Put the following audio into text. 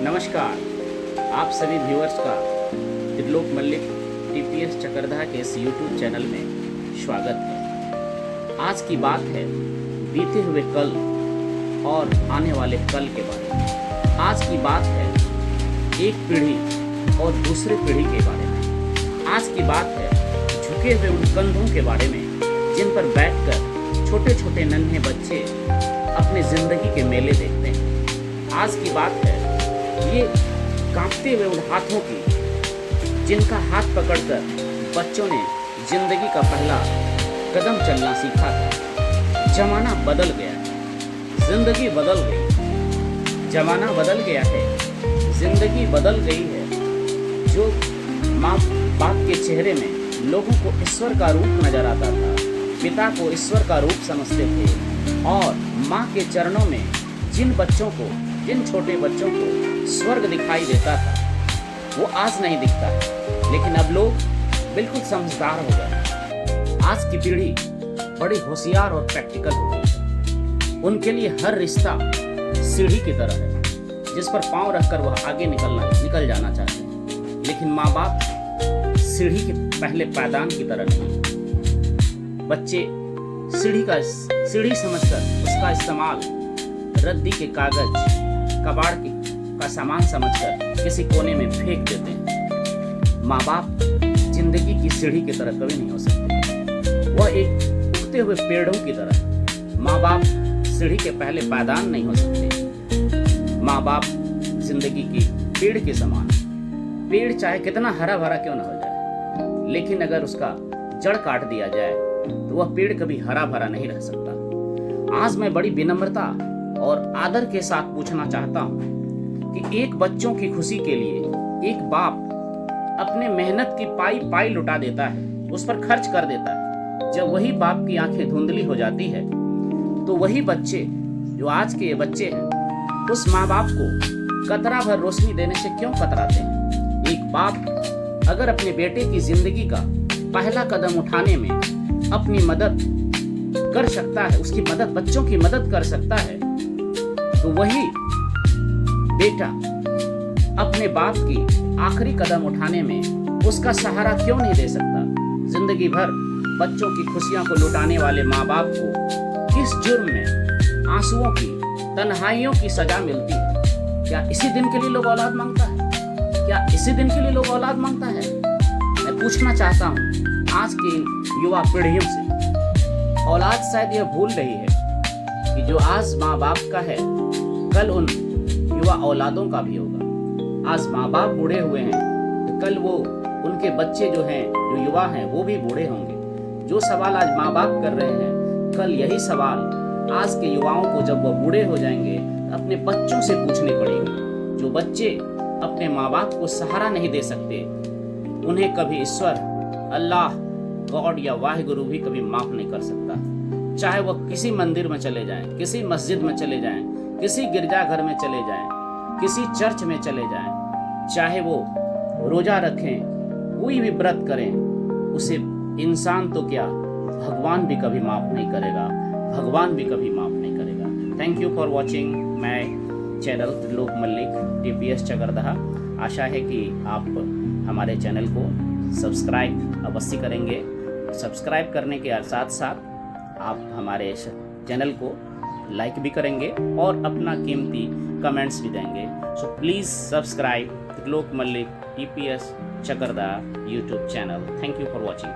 नमस्कार, आप सभी व्यूअर्स का त्रिलोक मल्लिक टीपीएस चकरधा के इस यूट्यूब चैनल में स्वागत है। आज की बात है बीते हुए कल और आने वाले कल के बारे में। आज की बात है एक पीढ़ी और दूसरे पीढ़ी के बारे में। आज की बात है झुके हुए उन कंधों के बारे में जिन पर बैठकर छोटे छोटे नन्हे बच्चे अपने जिंदगी के मेले देखते हैं। आज की बात है ये कांपते हुए उन हाथों की जिनका हाथ पकड़कर बच्चों ने जिंदगी का पहला कदम चलना सीखा था। जमाना बदल गया है, जिंदगी बदल गई। जमाना बदल गया है, जिंदगी बदल गई है। जो माँ बाप के चेहरे में लोगों को ईश्वर का रूप नजर आता था, पिता को ईश्वर का रूप समझते थे, और माँ के चरणों में जिन छोटे बच्चों को स्वर्ग दिखाई देता था वो आज नहीं दिखता है। लेकिन अब लोग बिल्कुल समझदार हो गए। आज की पीढ़ी बड़ी होशियार और प्रैक्टिकल हो गई है। उनके लिए हर रिश्ता सीढ़ी की तरह है जिस पर पांव रखकर वह आगे निकल जाना चाहते हैं। लेकिन माँ बाप सीढ़ी के पहले पायदान की तरह नहीं। बच्चे सीढ़ी समझकर उसका इस्तेमाल रद्दी के कागज कबाड़ का सामान समझकर किसी कोने में फेंक देते हैं। माँ बाप जिंदगी की सीढ़ी की तरह कभी नहीं हो सकते। वह एक उगते हुए पेड़ों की तरह। माँ बाप सीढ़ी के पहले पायदान नहीं हो सकते। माँ बाप जिंदगी की पेड़ के समान। पेड़ चाहे कितना हरा भरा क्यों ना हो जाए, लेकिन अगर उसका जड़ काट दिया जाए तो वह पेड़ कभी हरा भरा नहीं रह सकता। आज मैं बड़ी विनम्रता और आदर के साथ पूछना चाहता हूँ कि एक बच्चों की खुशी के लिए एक बाप अपने मेहनत की पाई लुटा देता है, उस पर खर्च कर देता है। जब वही बाप की आंखें धुंधली हो जाती है तो वही बच्चे जो आज के बच्चे हैं उस माँ बाप को कतरा भर रोशनी देने से क्यों कतराते हैं। एक बाप अगर अपने बेटे की जिंदगी का पहला कदम उठाने में अपनी मदद कर सकता है, उसकी मदद बच्चों की मदद कर सकता है, तो वही बेटा अपने बाप की आखिरी कदम उठाने में उसका सहारा क्यों नहीं दे सकता। जिंदगी भर बच्चों की खुशियां को लुटाने वाले माँ बाप को किस जुर्म में आंसुओं की तन्हाइयों की सजा मिलती है। क्या इसी दिन के लिए लोग औलाद मांगता है? क्या इसी दिन के लिए लोग औलाद मांगता है? मैं पूछना चाहता हूँ आज की युवा पीढ़ियों से। औलाद शायद यह भूल रही है कि जो आज माँ बाप का है कल उन युवा औलादों का भी होगा। आज माँ बाप बूढ़े हुए हैं तो कल वो उनके बच्चे जो युवा हैं वो भी बूढ़े होंगे। जो सवाल आज माँ बाप कर रहे हैं कल यही सवाल आज के युवाओं को जब वो बूढ़े हो जाएंगे अपने बच्चों से पूछने पड़ेंगे। जो बच्चे अपने माँ बाप को सहारा नहीं दे सकते उन्हें कभी ईश्वर, अल्लाह, गॉड या वाहिगुरु भी कभी माफ नहीं कर सकता। चाहे वह किसी मंदिर में चले जाएं, किसी मस्जिद में चले जाएं, किसी गिरजाघर में चले जाएं, किसी चर्च में चले जाएं, चाहे वो रोजा रखें, कोई भी व्रत करें, उसे इंसान तो क्या भगवान भी कभी माफ नहीं करेगा। भगवान भी कभी माफ नहीं करेगा। Thank you for watching my channel Trilok Mallik TPS Chakardha. आशा है कि आप हमारे चैनल को सब्सक्राइब अवश्य करेंगे। सब्सक्राइब करने के साथ साथ आप हमारे इस चैनल को लाइक भी करेंगे और अपना कीमती कमेंट्स भी देंगे। So please subscribe Trilok Mallik TPS Chakardha YouTube channel. Thank you for watching.